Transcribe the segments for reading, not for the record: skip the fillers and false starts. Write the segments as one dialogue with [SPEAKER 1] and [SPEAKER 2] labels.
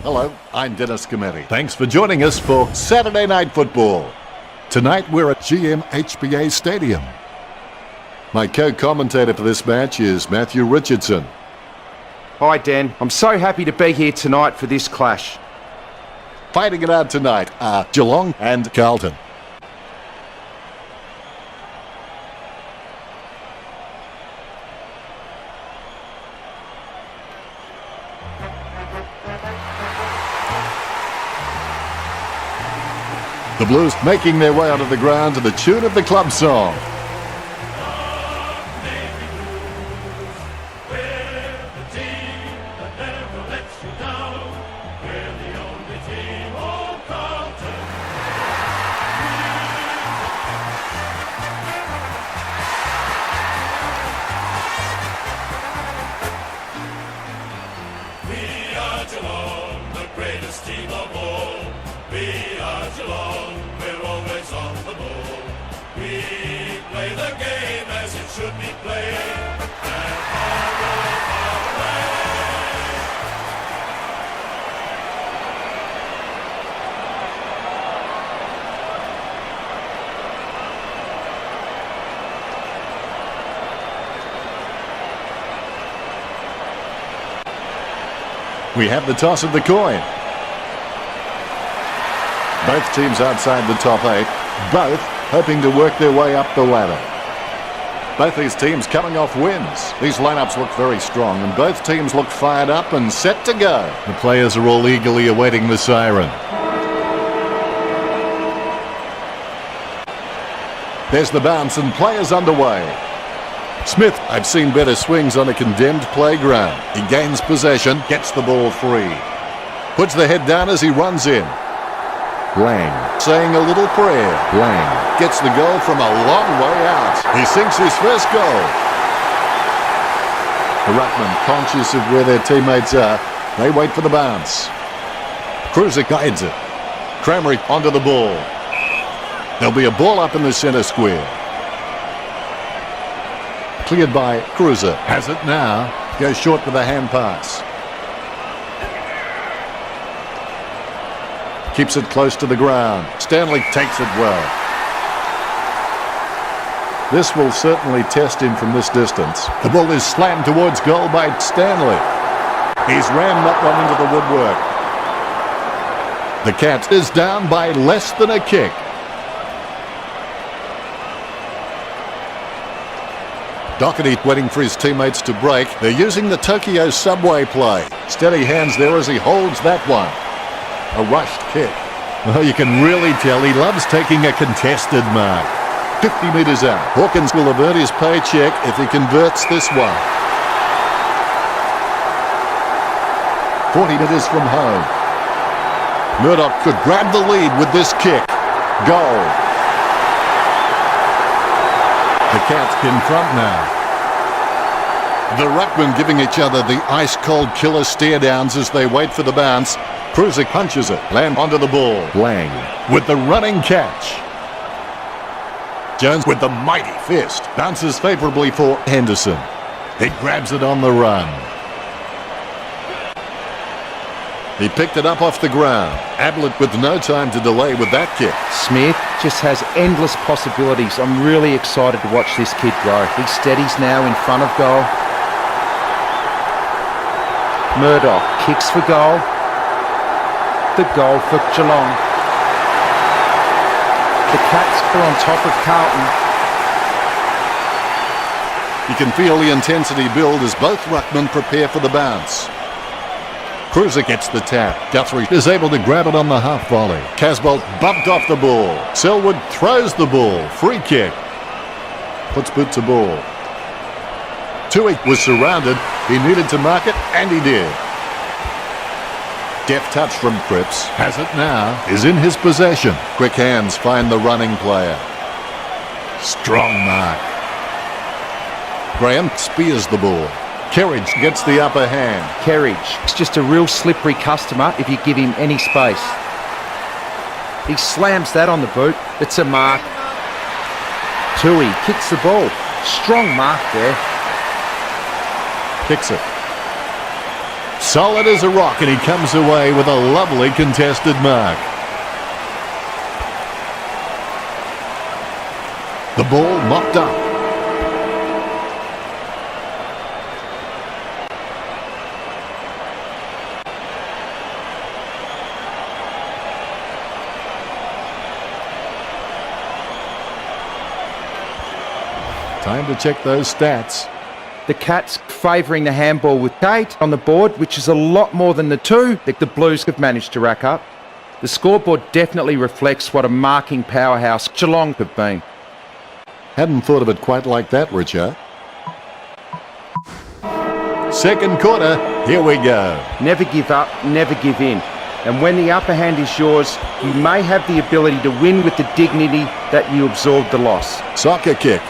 [SPEAKER 1] Hello, I'm Dennis Cometti. Thanks for joining us for Saturday Night Football. Tonight we're at GMHBA Stadium. My co-commentator for this match is Matthew Richardson.
[SPEAKER 2] Hi Dan, I'm so happy to be here tonight for this clash.
[SPEAKER 1] Fighting it out tonight are Geelong and Carlton. The Blues making their way onto the ground to the tune of the club song.
[SPEAKER 3] We are Geelong, the greatest team of all. We are Geelong, we're always on the ball. We play the game as it should be played, and far away.
[SPEAKER 1] We have the toss of the coin. Both teams outside the top 8, both hoping to work their way up the ladder. Both these teams coming off wins. These lineups look very strong and both teams look fired up and set to go. The players are all eagerly awaiting the siren. There's the bounce and players underway. Smith, I've seen better swings on a condemned playground. He gains possession, gets the ball free. Puts the head down as he runs in. Lang, saying a little prayer. Lang gets the goal from a long way out. He sinks his first goal. The ruckman, conscious of where their teammates are, they wait for the bounce. Cruiser guides it. Cramerick onto the ball. There'll be a ball up in the centre square. Cleared by Cruiser. Has it now. Goes short with a hand pass. Keeps it close to the ground. Stanley takes it well. This will certainly test him from this distance. The ball is slammed towards goal by Stanley. He's rammed that one into the woodwork. The Cat is down by less than a kick. Doherty waiting for his teammates to break. They're using the Tokyo subway play. Steady hands there as he holds that one. A rushed kick. Well, you can really tell he loves taking a contested mark. 50 metres out. Hawkins will have earned his paycheck if he converts this one. 40 metres from home. Murdoch could grab the lead with this kick. Goal. The Cats in front now. The ruckmen giving each other the ice-cold killer stare-downs as they wait for the bounce. Cruiser punches it. Land onto the ball. Lang with the running catch. Jones with the mighty fist. Bounces favourably for Henderson. He grabs it on the run. He picked it up off the ground. Ablett with no time to delay with that kick.
[SPEAKER 2] Smith just has endless possibilities. I'm really excited to watch this kid grow. He steadies now in front of goal. Murdoch kicks for goal. The goal for Geelong. The Cats are on top of Carlton.
[SPEAKER 1] You can feel the intensity build as both ruckmen prepare for the bounce. Cruiser gets the tap. Guthrie is able to grab it on the half volley. Casbolt bumped off the ball. Selwood throws the ball. Free kick. Puts boot to ball. Tui was surrounded. He needed to mark it, and he did. Deft touch from Cripps. Has it now. Is in his possession. Quick hands find the running player. Strong mark. Graham spears the ball. Kerridge gets the upper hand.
[SPEAKER 2] Kerridge is just a real slippery customer if you give him any space. He slams that on the boot. It's a mark. Tui kicks the ball. Strong mark there.
[SPEAKER 1] Kicks it. Solid as a rock, and he comes away with a lovely contested mark. The ball mopped up. Time to check those stats.
[SPEAKER 2] The Cats favouring the handball with 8 on the board, which is a lot more than the 2 that the Blues have managed to rack up. The scoreboard definitely reflects what a marking powerhouse Geelong have been.
[SPEAKER 1] Hadn't thought of it quite like that, Richard. Second quarter, here we go.
[SPEAKER 2] Never give up, never give in. And when the upper hand is yours, you may have the ability to win with the dignity that you absorbed the loss.
[SPEAKER 1] Soccer kick.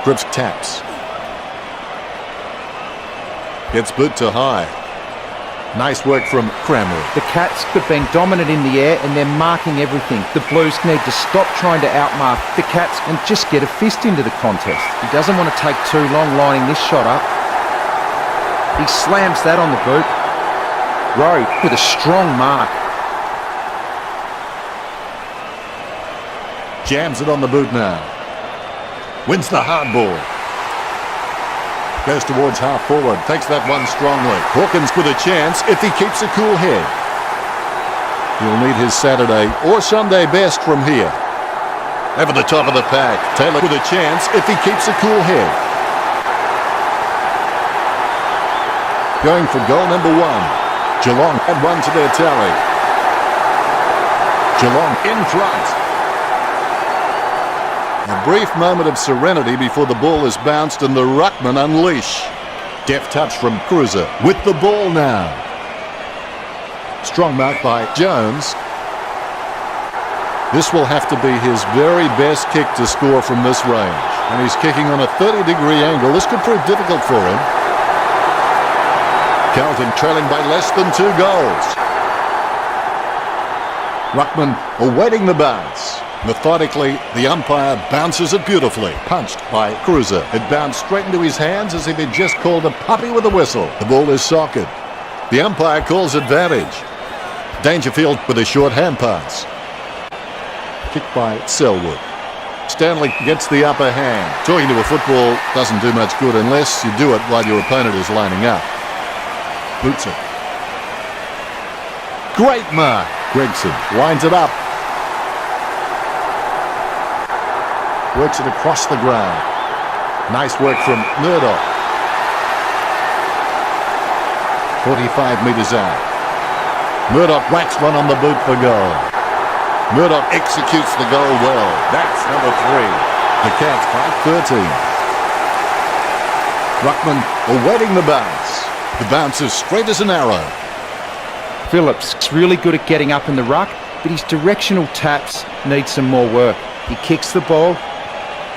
[SPEAKER 1] Grips taps. Gets boot to high. Nice work from Cranley.
[SPEAKER 2] The Cats have been dominant in the air and they're marking everything. The Blues need to stop trying to outmark the Cats and just get a fist into the contest. He doesn't want to take too long lining this shot up. He slams that on the boot. Rowe with a strong mark.
[SPEAKER 1] Jams it on the boot now. Wins the hard ball. Goes towards half forward. Takes that one strongly. Hawkins with a chance if he keeps a cool head. He'll need his Saturday or Sunday best from here. Over the top of the pack. Taylor with a chance if he keeps a cool head. Going for goal number 1. Geelong had one to their tally. Geelong in front. A brief moment of serenity before the ball is bounced and the ruckman unleash. Deft touch from Cruiser with the ball now. Strong mark by Jones. This will have to be his very best kick to score from this range. And he's kicking on a 30-degree angle. This could prove difficult for him. Carlton trailing by less than 2 goals. Ruckman awaiting the bounce. Methodically, the umpire bounces it beautifully. Punched by Cruiser. It bounced straight into his hands as if he'd just called a puppy with a whistle. The ball is socketed. The umpire calls advantage. Dangerfield with a short hand pass. Kicked by Selwood. Stanley gets the upper hand. Talking to a football doesn't do much good unless you do it while your opponent is lining up. Boots it. Great mark. Gregson winds it up. Works it across the ground. Nice work from Murdoch. 45 metres out. Murdoch whacks one on the boot for goal. Murdoch executes the goal well. That's number 3. The Cats by 13. Ruckman awaiting the bounce. The bounce is straight as an arrow.
[SPEAKER 2] Phillips is really good at getting up in the ruck, but his directional taps need some more work. He kicks the ball.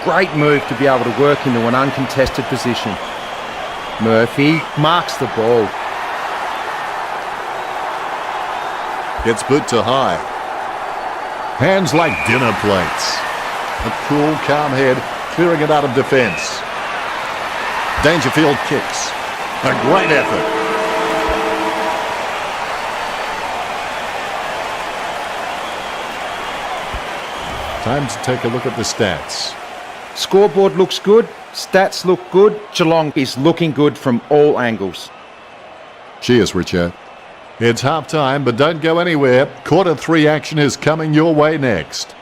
[SPEAKER 2] Great move to be able to work into an uncontested position. Murphy marks the ball.
[SPEAKER 1] Gets boot to high. Hands like dinner plates. A cool, calm head clearing it out of defence. Dangerfield kicks. A great effort. Time to take a look at the stats.
[SPEAKER 2] Scoreboard looks good. Stats look good. Geelong is looking good from all angles.
[SPEAKER 1] Cheers, Richard. It's half-time, but don't go anywhere. Quarter 3 action is coming your way next.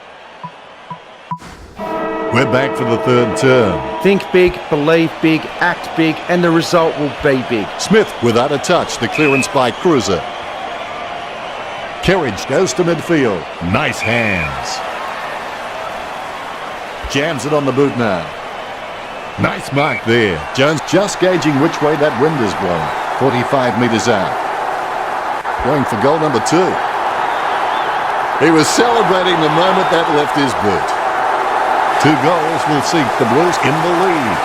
[SPEAKER 1] We're back for the third term.
[SPEAKER 2] Think big, believe big, act big, and the result will be big.
[SPEAKER 1] Smith without a touch. The clearance by Cruiser. Kerridge goes to midfield. Nice hands. Jams it on the boot now. Nice mark there. Jones just gauging which way that wind is blowing. 45 metres out. Going for goal number 2. He was celebrating the moment that left his boot. 2 goals will see the Blues in the lead.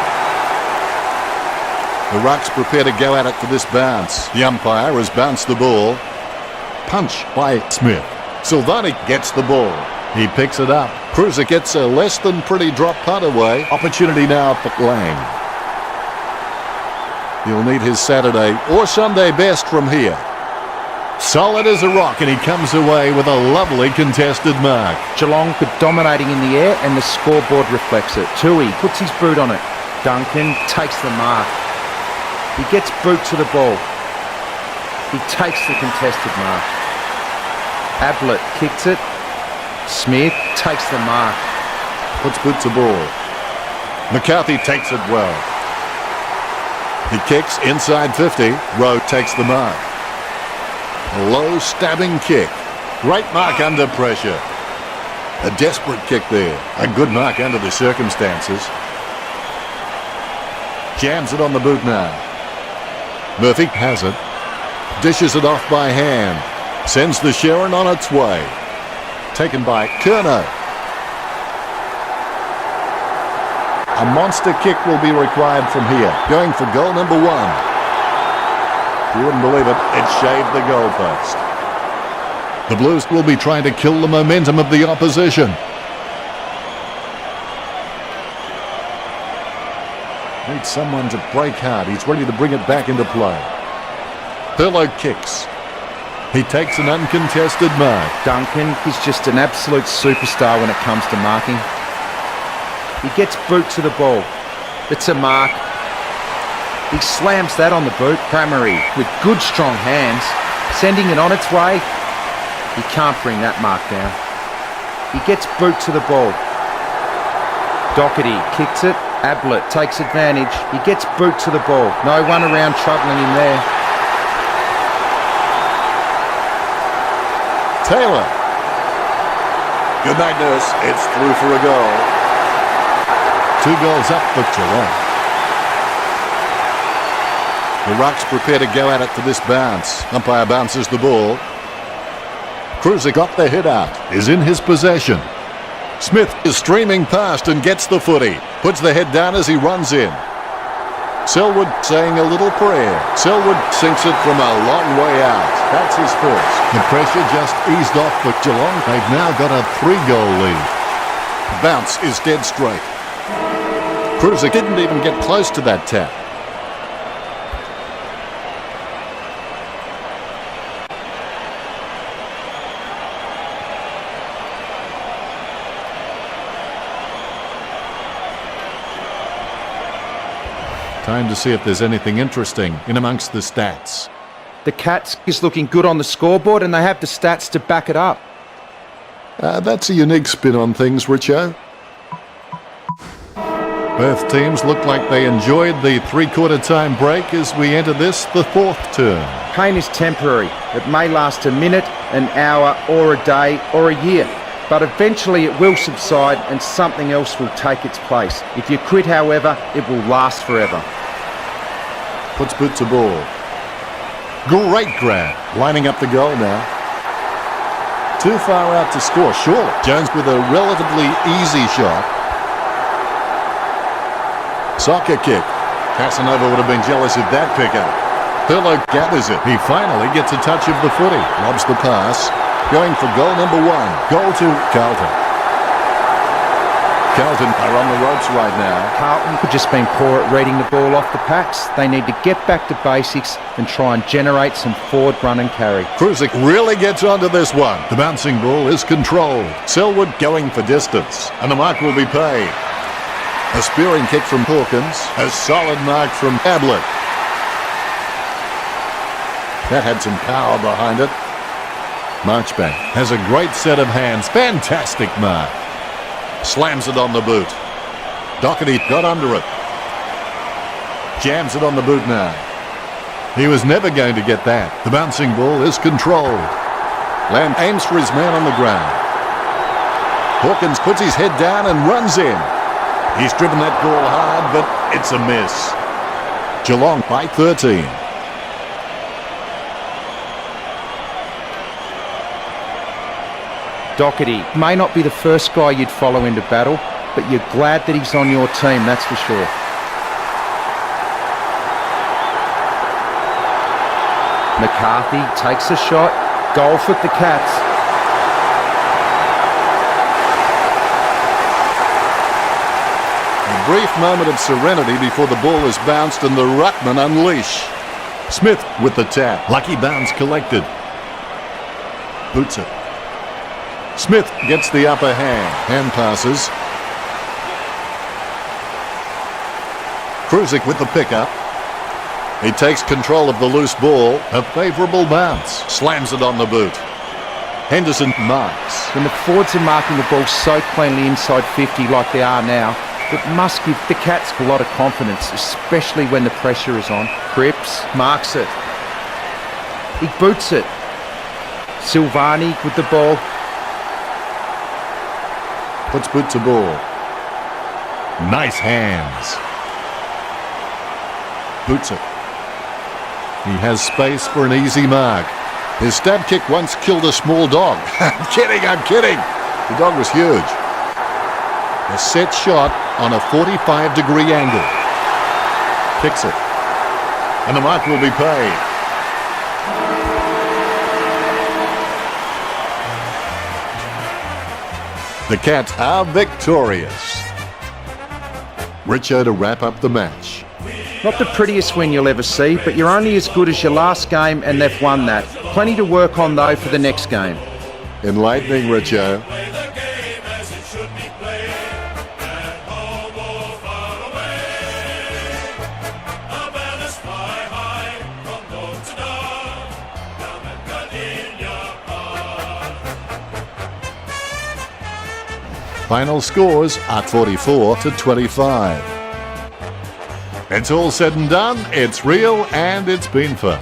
[SPEAKER 1] The Rucks prepare to go at it for this bounce. The umpire has bounced the ball. Punch by Smith. Silvani gets the ball. He picks it up. Cruiser gets a less than pretty drop punt away. Opportunity now for Lang. He'll need his Saturday or Sunday best from here. Solid as a rock, and he comes away with a lovely contested mark.
[SPEAKER 2] Geelong were dominating in the air and the scoreboard reflects it. Tui puts his boot on it. Duncan takes the mark. He gets boot to the ball. He takes the contested mark. Ablett kicks it. Smith takes the mark.
[SPEAKER 1] Puts boot to ball. McCarthy takes it well. He kicks inside 50. Rowe takes the mark. A low stabbing kick. Great mark under pressure. A desperate kick there. A good mark under the circumstances. Jams it on the boot now. Murphy has it. Dishes it off by hand. Sends the Sharon on its way. Taken by Curnow. A monster kick will be required from here. Going for goal number 1. You wouldn't believe it, it shaved the goalpost. The Blues will be trying to kill the momentum of the opposition. Needs someone to break hard. He's ready to bring it back into play. Thurlow kicks. He takes an uncontested mark.
[SPEAKER 2] Duncan is just an absolute superstar when it comes to marking. He gets boot to the ball. It's a mark. He slams that on the boot. Cramery with good strong hands, sending it on its way. He can't bring that mark down. He gets boot to the ball. Doherty kicks it. Ablett takes advantage. He gets boot to the ball. No one around troubling him there.
[SPEAKER 1] Taylor. Good night, nurse. It's through for a goal. 2 goals up for Geelong. The Rucks prepare to go at it for this bounce. Umpire bounces the ball. Cruiser got the hit out. Is in his possession. Smith is streaming past and gets the footy. Puts the head down as he runs in. Selwood saying a little prayer. Selwood sinks it from a long way out. That's his first. The pressure just eased off for Geelong. They've now got a 3-goal lead. Bounce is dead straight. Cruiser didn't even get close to that tap. Time to see if there's anything interesting in amongst the stats.
[SPEAKER 2] The Cats is looking good on the scoreboard and they have the stats to back it up.
[SPEAKER 1] That's a unique spin on things, Richo. Both teams look like they enjoyed the three-quarter time break as we enter this, the 4th term.
[SPEAKER 2] Pain is temporary. It may last a minute, an hour, or a day, or a year. But eventually it will subside and something else will take its place. If you quit, however, it will last forever.
[SPEAKER 1] Puts boot to ball. Great grab. Lining up the goal now. Too far out to score, surely. Jones with a relatively easy shot. Soccer kick. Casanova would have been jealous of that pickup. Thurlow gathers it. He finally gets a touch of the footy. Lobs the pass. Going for goal number 1. Goal to Carlton. Carlton are on the ropes right now.
[SPEAKER 2] Carlton have just been poor at reading the ball off the packs. They need to get back to basics and try and generate some forward run and carry.
[SPEAKER 1] Cruiser really gets onto this one. The bouncing ball is controlled. Selwood going for distance. And the mark will be paid. A spearing kick from Hawkins. A solid mark from Ablett. That had some power behind it. Marchbank has a great set of hands. Fantastic mark. Slams it on the boot. Doherty got under it. Jams it on the boot now. He was never going to get that. The bouncing ball is controlled. Lamb aims for his man on the ground. Hawkins puts his head down and runs in. He's driven that ball hard, but it's a miss. Geelong by 13.
[SPEAKER 2] Doherty may not be the first guy you'd follow into battle, but you're glad that he's on your team, that's for sure. McCarthy takes a shot. Goal for the Cats.
[SPEAKER 1] A brief moment of serenity before the ball is bounced and the ruckman unleash. Smith with the tap. Lucky bounce collected. Boots it. Smith gets the upper hand. Hand passes. Cruzik with the pickup. He takes control of the loose ball. A favourable bounce. Slams it on the boot. Henderson marks.
[SPEAKER 2] When the forwards are marking the ball so cleanly inside 50 like they are now, it must give the Cats a lot of confidence, especially when the pressure is on. Cripps marks it. He boots it. Silvani with the ball.
[SPEAKER 1] Puts boot to ball. Nice hands. Boots it. He has space for an easy mark. His stab kick once killed a small dog. I'm kidding. The dog was huge. A set shot on a 45-degree angle. Kicks it. And the mark will be paid. The Cats are victorious. Richo to wrap up the match.
[SPEAKER 2] Not the prettiest win you'll ever see, but you're only as good as your last game and they've won that. Plenty to work on though for the next game.
[SPEAKER 1] Enlightening, Richo.
[SPEAKER 3] Play the game as it should be played, at home or far away. Our banners fly high from dawn to dawn, down at Cardinia Park.
[SPEAKER 1] Final scores are 44-25. It's all said and done, it's real and it's been fun.